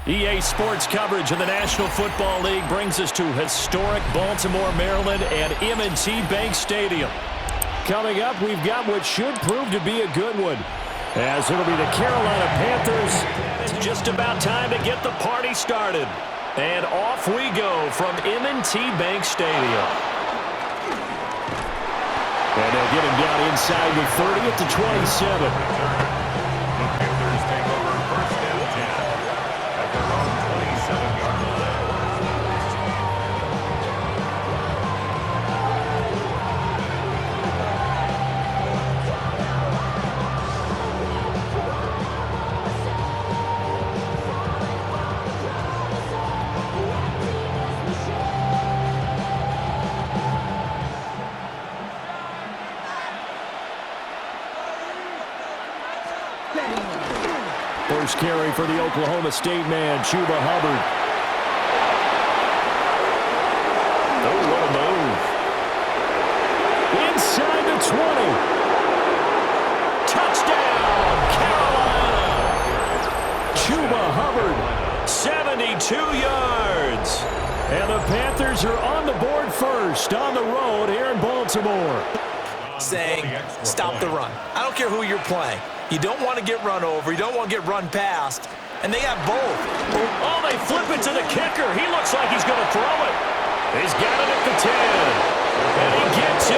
EA Sports coverage of the National Football League brings us to historic Baltimore, Maryland and M&T Bank Stadium. Coming up, we've got what should prove to be a good one, as it'll be the Carolina Panthers. It's just about time to get the party started. And off we go from M&T Bank Stadium. And they'll get him down inside the 30 at the 27. First carry for the Oklahoma State man, Chuba Hubbard. Oh, what a move. Inside the 20. Touchdown, Carolina. Chuba Hubbard, 72 yards. And the Panthers are on the board first on the road here in Baltimore. Saying, stop the run. I don't care who you're playing. You don't want to get run over. You don't want to get run past. And they have both. Oh, they flip it to the kicker. He looks like he's going to throw it. He's got it at the 10. And he gets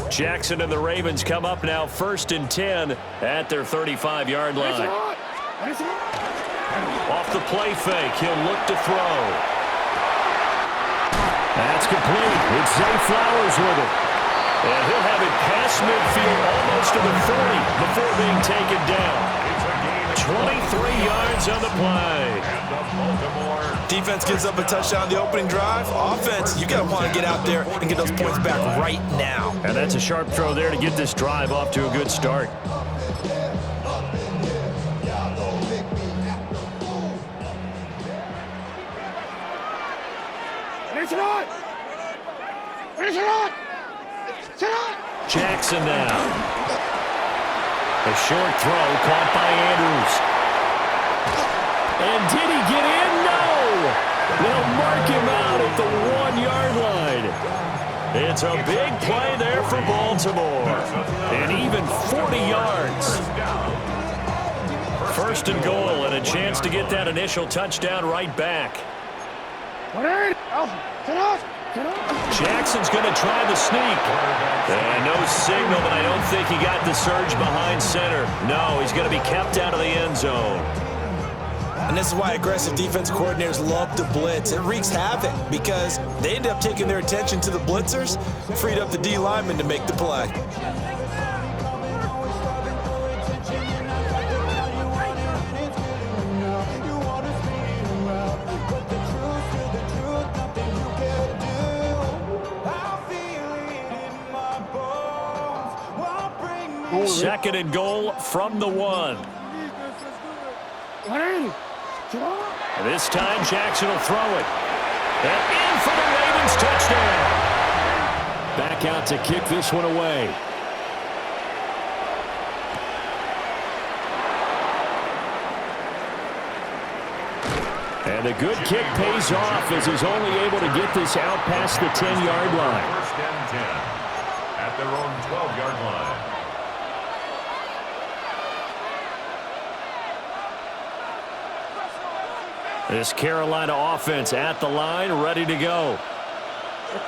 in. Jackson and the Ravens come up now 1st and 10 at their 35-yard line. Off the play fake, he'll look to throw. That's complete. It's Zay Flowers with it. And he'll have it past midfield almost to the 40 before being taken down. 23 yards on the play. Defense gives up a touchdown on the opening drive. Offense, you got to want to get out there and get those points back right now. And that's a sharp throw there to get this drive off to a good start. Jackson now. A short throw caught by Andrews. And did he get in? No! They'll mark him out at the 1-yard line. It's a big play there for Baltimore. And even 40 yards. 1st and goal and a chance to get that initial touchdown right back. Jackson's going to try the sneak. And no signal, but I don't think he got the surge behind center. No, he's going to be kept out of the end zone. And this is why aggressive defense coordinators love to blitz. It wreaks havoc because they end up taking their attention to the blitzers, freed up the D lineman to make the play. Second and goal from the 1. This time Jackson will throw it. And in for the Ravens touchdown. Back out to kick this one away. And a good kick pays off as he's only able to get this out past the 10-yard line. 1st and 10 at their own 12-yard line. This Carolina offense at the line, ready to go.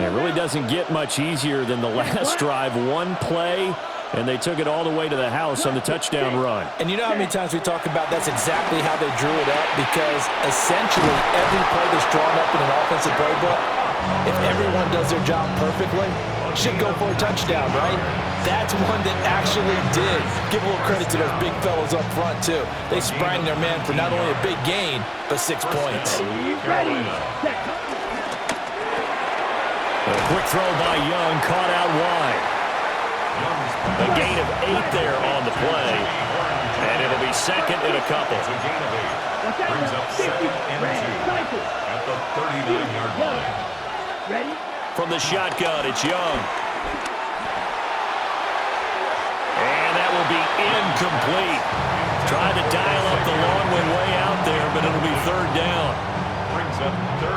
It really doesn't get much easier than the last drive. One play, and they took it all the way to the house on the touchdown run. And you know how many times we talk about that's exactly how they drew it up, because essentially every play that's drawn up in an offensive playbook, if everyone does their job perfectly, should go for a touchdown, right? That's one that actually did. Give a little credit to those big fellows up front, too. They sprang their man for not only a big gain, but 6 points. A quick throw by Young, caught out wide. A gain of 8 there on the play. And it'll be second and a couple. Brings up 2nd and 2 at the 39-yard line. Ready? From the shotgun, it's Young. And that will be incomplete. Tried to dial up the long one way out there, but it'll be third down.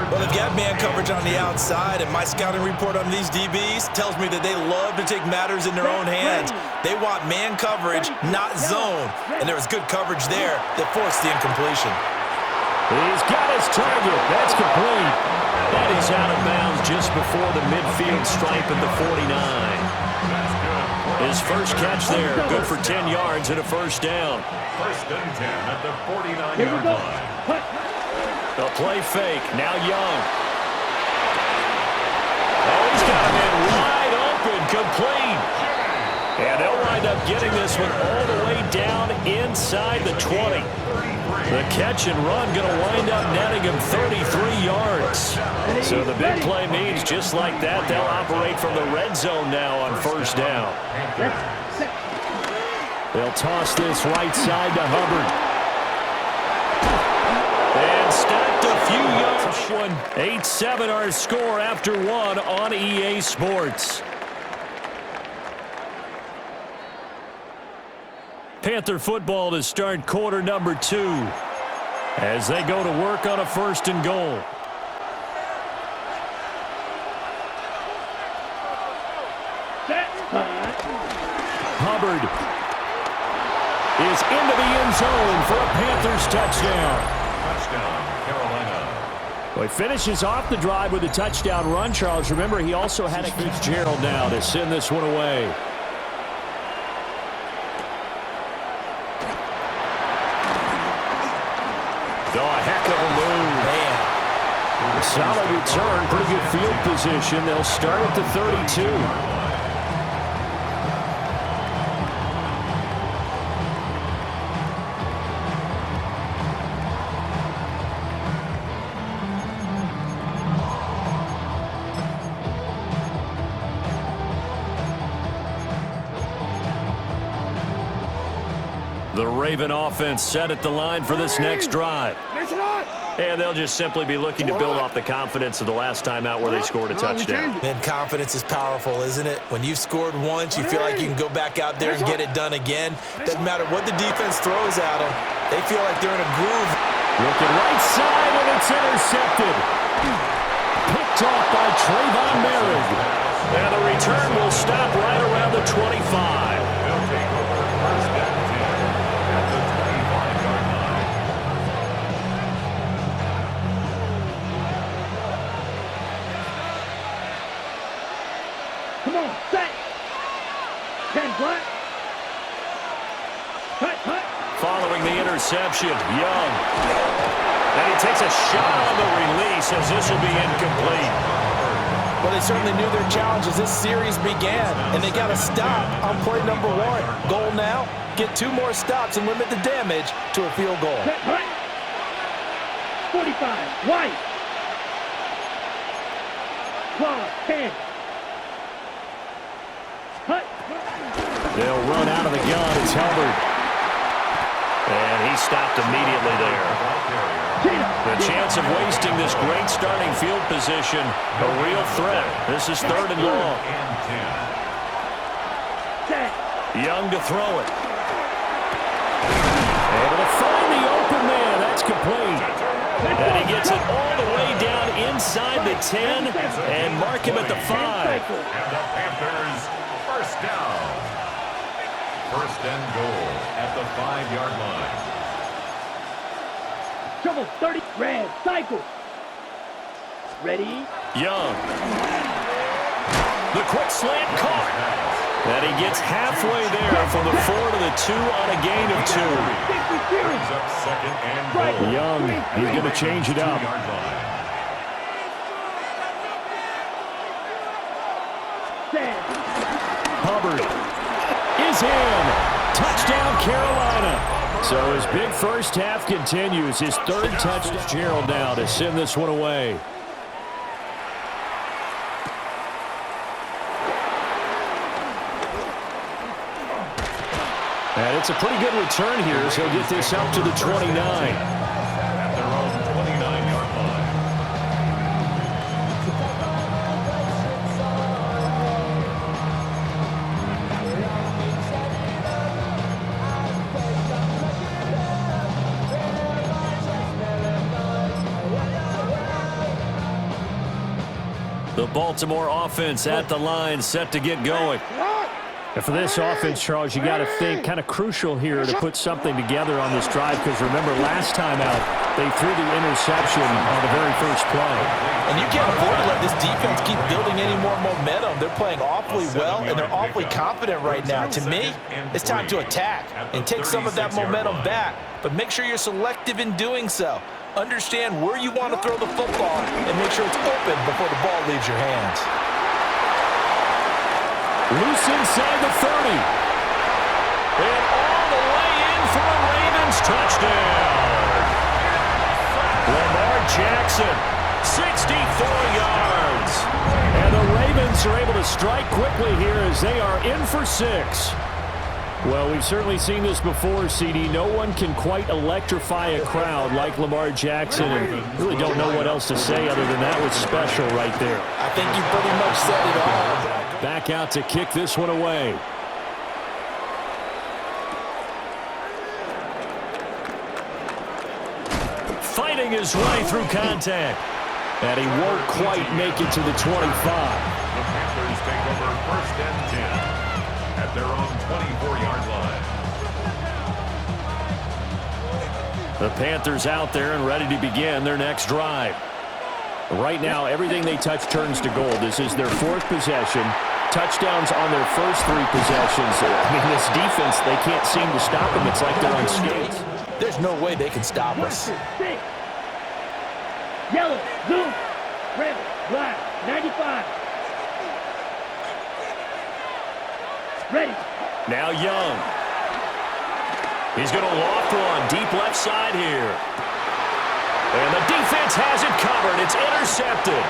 Well, they've got man coverage on the outside, and my scouting report on these DBs tells me that they love to take matters in their own hands. They want man coverage, not zone. And there was good coverage there that forced the incompletion. He's got his target. That's complete. And he's out of bounds just before the midfield stripe at the 49. His first catch there, good for 10 yards and a first down. First and 10 at the 49-yard line. The play fake, now Young. Oh, he's got him in wide open, complete. And they'll wind up getting this one all the way down inside the 20. The catch and run going to wind up netting him 33 yards. So the big play means just like that, they'll operate from the red zone now on first down. They'll toss this right side to Hubbard. And stacked a few yards. 8-7 our score after one on EA Sports. Panther football to start quarter number 2 as they go to work on a first and goal. Hubbard is into the end zone for a Panthers touchdown. Touchdown, Carolina. Well, he finishes off the drive with a touchdown run, Charles. Remember, he also had a Fitzgerald now to send this one away. Oh, a heck of a move. Man. A solid return, pretty good field position. They'll start at the 32. The Raven offense set at the line for this next drive. And they'll just simply be looking to build off the confidence of the last time out where they scored a touchdown. And confidence is powerful, isn't it? When you've scored once, you feel like you can go back out there and get it done again. Doesn't matter what the defense throws at them. They feel like they're in a groove. Looking right side, and it's intercepted. Picked off by Trayvon Merritt. And the return will stop right around the 25. They'll take over first and 10 at the 25-yard line. Come on, set. 10 black. Cut. Following the interception, Young. And he takes a shot on the release as this will be incomplete. Well, they certainly knew their challenge as this series began, and they got to stop on play number 1. Goal now, get 2 more stops and limit the damage to a field goal. Set, cut. 45, white. 12, 10. Cut. They'll run out of the gun. It's Hubbard. And he stopped immediately there. The chance of wasting this great starting field position, a real threat. This is third and long. Young to throw it. Able to find the open man. That's complete. And he gets it all the way down inside the 10 and mark him at the 5. And the Panthers first down. First and goal at the 5-yard line. Trouble 30, red, cycle. Ready? Young. The quick slant caught. And he gets halfway there from the 4 to the 2 on a gain of 2. Brings up second and goal. Young, he's going to change it up. 2-yard line. Hubbard is in. Touchdown, Carolina. So his big first half continues. His third touchdown. Gerald now to send this one away. And it's a pretty good return here as he'll get this up to the 29. At their own 29-yard line. The Baltimore offense at the line, set to get going. And for this offense, Charles, you got to think kind of crucial here to put something together on this drive, because remember last time out they threw the interception on the very first play. And you can't afford to let this defense keep building any more momentum. They're playing awfully well, and they're awfully confident right now. To me, it's time to attack and take some of that momentum back, but make sure you're selective in doing so. Understand where you want to throw the football and make sure it's open before the ball leaves your hands. Loose inside the 30. And all the way in for a Ravens touchdown. Lamar Jackson, 64 yards. And the Ravens are able to strike quickly here as they are in for 6. Well, we've certainly seen this before, CD. No one can quite electrify a crowd like Lamar Jackson, and really don't know what else to say other than that was special right there. I think you pretty much said it all. Back out to kick this one away. Fighting his way through contact. And he won't quite make it to the 25. The Panthers take over 1st and 10 at their own 24-yard line. The Panthers out there and ready to begin their next drive. Right now, everything they touch turns to gold. This is their 4th possession. Touchdowns on their first 3 possessions. I mean, this defense, they can't seem to stop them. It's like they're on skates. There's no way they can stop us. 6. Yellow, zoom, red, black, 95. Ready. Now Young. He's going to loft one deep left side here. And the defense has it covered. It's intercepted.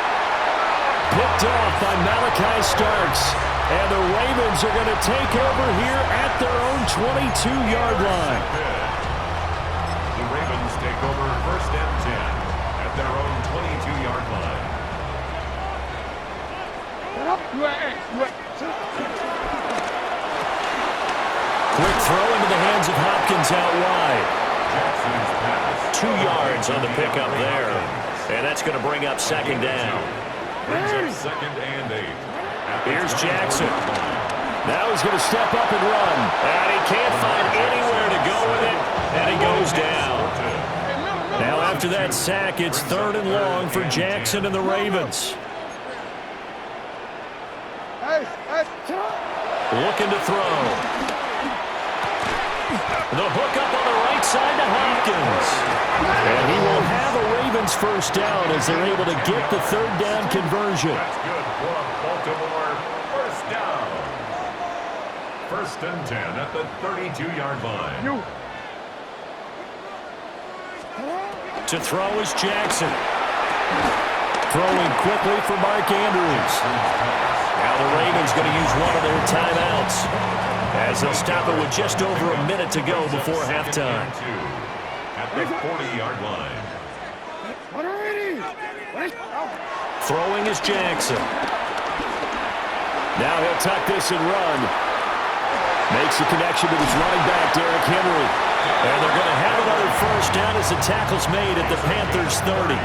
Picked off by Malachi Starks. And the Ravens are going to take over here at their own 22-yard line. The Ravens take over 1st and 10 at their own 22-yard line. Quick throw into the hands of Hopkins out wide. 2 yards on the pickup there. And that's going to bring up 2nd down. Brings up 2nd and 8. Here's Jackson. Now he's going to step up and run. And he can't find anywhere to go with it. And he goes down. Now after that sack, it's 3rd and long for Jackson and the Ravens. Looking to throw. The hook up on the right side to Hopkins. And he will have a Ravens 1st down as they're able to get the 3rd down conversion. That's good for Baltimore. 1st down. 1st and 10 at the 32-yard line. To throw is Jackson. Throwing quickly for Mark Andrews. Now the Ravens going to use one of their timeouts as they'll stop it with just over a minute to go before halftime. At the 40-yard line. Throwing is Jackson. Now he'll tuck this and run. Makes the connection with his running back, Derrick Henry. And they're going to have another 1st down as the tackle's made at the Panthers 30.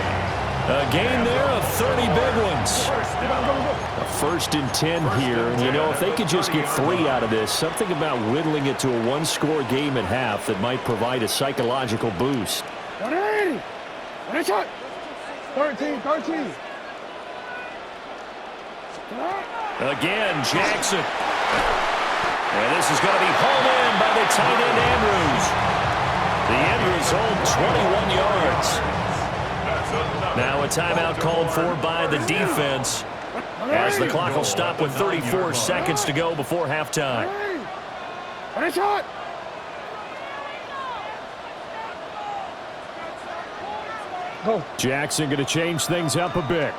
A gain there of 30 big ones. A 1st and 10 here. And, you know, if they could just get 3 out of this, something about whittling it to a 1-score game at half that might provide a psychological boost. 13. Again, Jackson. And this is going to be hauled in by the tight end Andrews. The end result, 21 yards. Now a timeout called for by the defense as the clock will stop with 34 seconds to go before halftime. Jackson going to change things up a bit.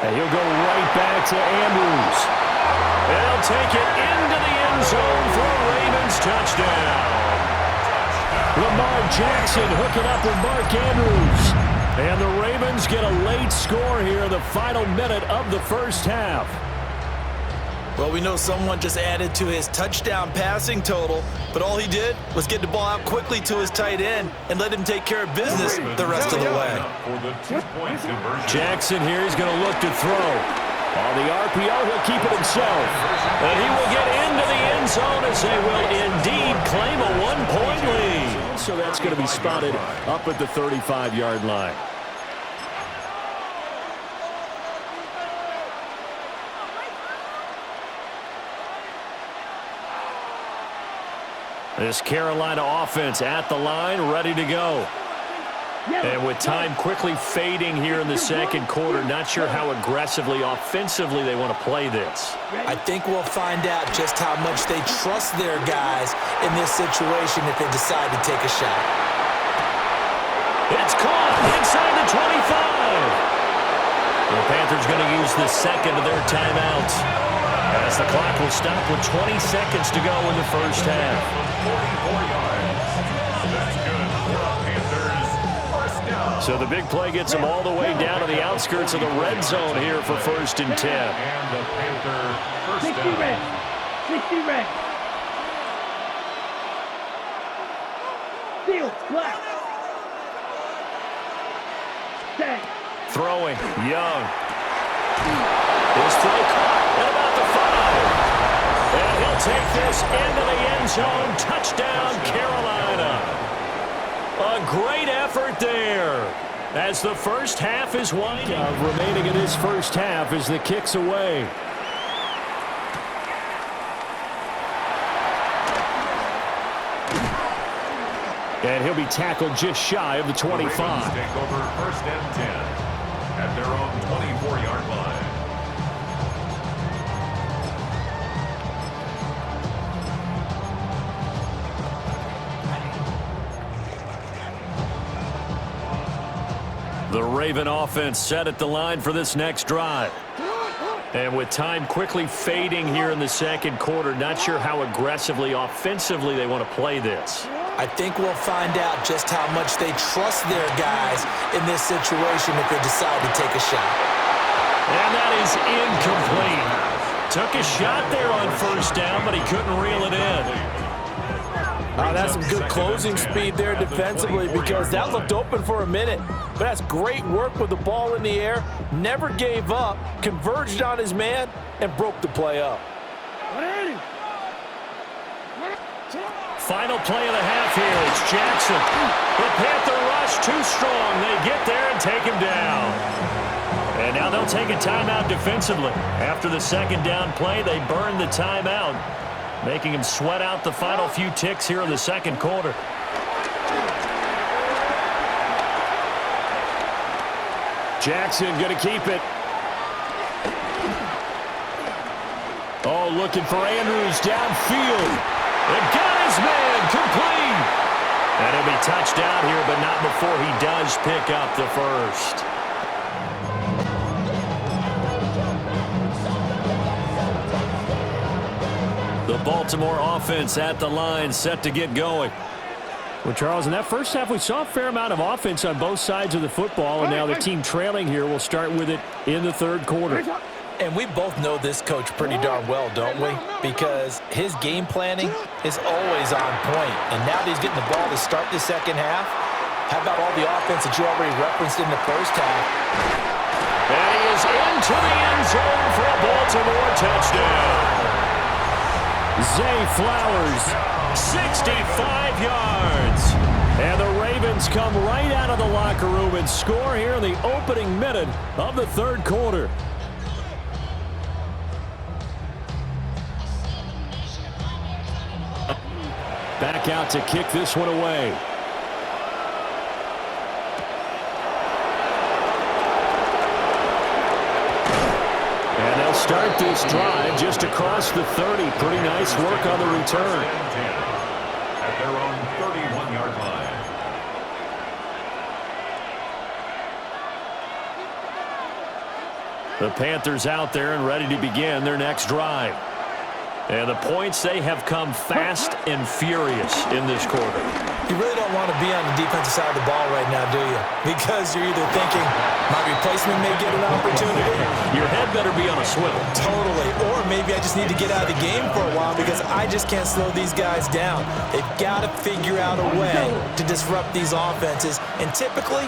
And he'll go right back to Andrews. They'll take it into the end zone for a Ravens touchdown. Lamar Jackson hooking up with Mark Andrews. And the Ravens get a late score here in the final minute of the 1st half. Well, we know someone just added to his touchdown passing total, but all he did was get the ball out quickly to his tight end and let him take care of business the rest of the way. Jackson here is going to look to throw. On the RPO, he'll keep it himself. And he will get into the end zone as they will indeed claim a one-point lead. So that's going to be spotted up at the 35-yard line. This Carolina offense at the line, ready to go. And with time quickly fading here in the second quarter, not sure how aggressively, offensively they want to play this. I think we'll find out just how much they trust their guys in this situation if they decide to take a shot. It's caught inside the 25. The Panthers going to use the second of their timeouts, as the clock will stop with 20 seconds to go in the first half. 44 yards. That's good for the Panthers. First down. So the big play gets them all the way down to the outskirts of the red zone here for 1st and 10. And the Panther first 60 down. red. 60 red. Field, black. Tag. Throwing, Young. His throw caught at about the 5. And he'll take this into the end zone. Touchdown, Carolina. A great effort there as the first half is winding. Remaining in this first half as the kick's away. And he'll be tackled just shy of the 25. The Ravens take over 1st and 10 at their own 24-yard line. The Raven offense set at the line for this next drive. And with time quickly fading here in the second quarter, not sure how aggressively, offensively they want to play this. I think we'll find out just how much they trust their guys in this situation if they decide to take a shot. And that is incomplete. Took a shot there on 1st down, but he couldn't reel it in. That's some good closing speed there defensively, because that looked open for a minute. But that's great work with the ball in the air. Never gave up, converged on his man, and broke the play up. Final play of the half here. It's Jackson. The Panther rush too strong. They get there and take him down. And now they'll take a timeout defensively. After the second down play, they burn the timeout, making him sweat out the final few ticks here in the second quarter. Jackson going to keep it. Oh, looking for Andrews downfield. It got his man complete. And he'll be touched out here, but not before he does pick up the first. The Baltimore offense at the line, set to get going. Well, Charles, in that first half, we saw a fair amount of offense on both sides of the football, and now the team trailing here will start with it in the third quarter. And we both know this coach pretty darn well, don't we? Because his game planning is always on point. And now that he's getting the ball to start the second half, how about all the offense that you already referenced in the first half? And he is into the end zone for a Baltimore touchdown. Zay Flowers, 65 yards. And the Ravens come right out of the locker room and score here in the opening minute of the third quarter. Back out to kick this one away. And they'll start this drive just across the 30. Pretty nice work on the return. At their own 31-yard line. The Panthers out there and ready to begin their next drive. And the points, they have come fast and furious in this quarter. You really don't want to be on the defensive side of the ball right now, do you? Because you're either thinking, my replacement may get an opportunity. Your head better be on a swivel. Totally. Or maybe I just need to get out of the game for a while because I just can't slow these guys down. They've got to figure out a way to disrupt these offenses. And typically,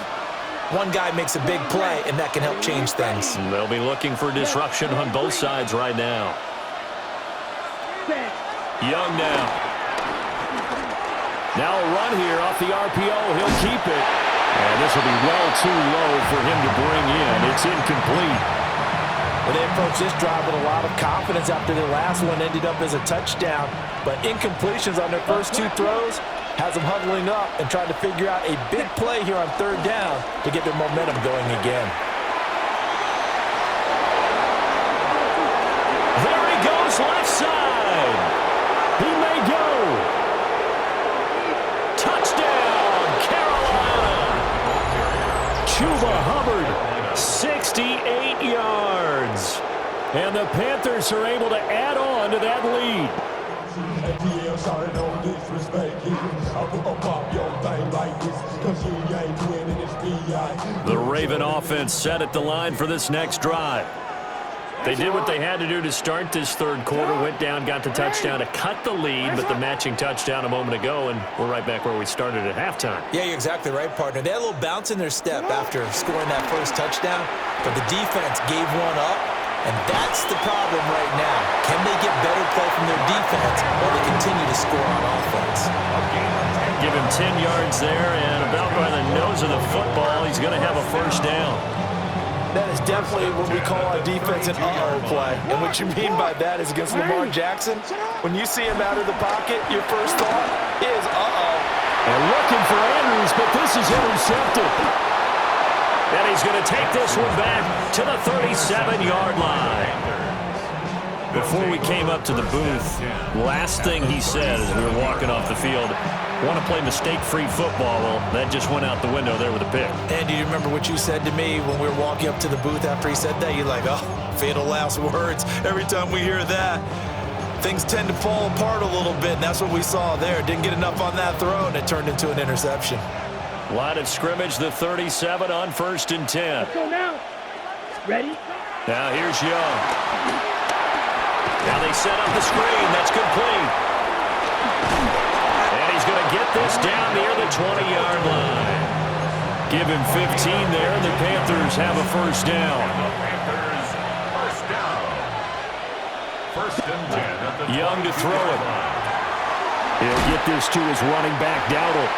one guy makes a big play, and that can help change things. They'll be looking for disruption on both sides right now. Young now. Now a run here off the RPO. He'll keep it. And this will be well too low for him to bring in. It's incomplete. Well, they approached this drive with a lot of confidence after their last one ended up as a touchdown. But incompletions on their first two throws has them huddling up and trying to figure out a big play here on third down to get their momentum going again. There he goes, left side. He may go. Touchdown, Carolina. Chuba Hubbard, 68 yards. And the Panthers are able to add on to that lead. The Raven offense set at the line for this next drive. They did what they had to do to start this third quarter, went down, got the touchdown to cut the lead, but the matching touchdown a moment ago, and we're right back where we started at halftime. Yeah, you're exactly right, partner. They had a little bounce in their step after scoring that first touchdown, but the defense gave one up, and that's the problem right now. Can they get better play from their defense while they continue to score on offense? Give him 10 yards there, and about by the nose of the football, he's going to have a first down. That is definitely what we call our defense an uh-oh play. And what you mean by that is against Lamar Jackson, when you see him out of the pocket, your first thought is uh-oh. And looking for Andrews, but this is intercepted. And he's going to take this one back to the 37-yard line. Before we came up to the booth, last thing he said as we were walking off the field, want to play mistake-free football. Well, that just went out the window there with a pick. And do you remember what you said to me when we were walking up to the booth after he said that? You're like, oh, fatal last words. Every time we hear that, things tend to fall apart a little bit, and that's what we saw there. Didn't get enough on that throw, and it turned into an interception. Line of scrimmage, the 37 on 1st and 10. So now, ready? Now here's Young. Now they set up the screen. That's complete. And he's going to get this down near the 20-yard line. Give him 15 there, and the Panthers have a first down. Panthers, first down. 1st and 10 at the Young to throw it. He'll get this to his running back, Dowdle.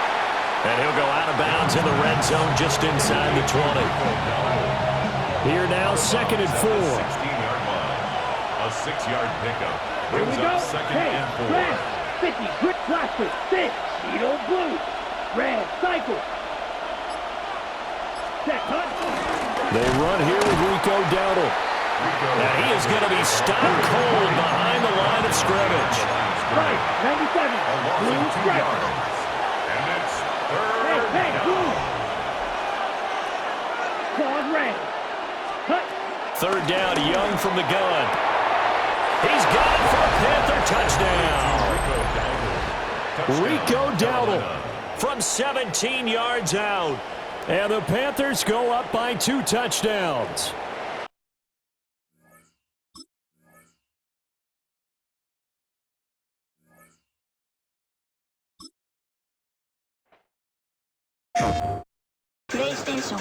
And he'll go out of bounds in the red zone just inside the 20. Here now, 2nd and 4. 16-yard line. A 6-yard pickup. Here we Brings go. up 2nd Hey, and 4. red, 50, grit, plastic, 6, Cheeto blue, red, cycle. Set, cut. They run here with Rico Dowdle. Now he is going to be stopped cold behind the line of scrimmage. Right, 97, blue, striker. And it's Hey, 3rd hey, down. blue. Claude red. Cut. 3rd down, Young from the gun. He's got it for a Panther touchdown. Rico Dowdle from 17 yards out. And the Panthers go up by 2 touchdowns. PlayStation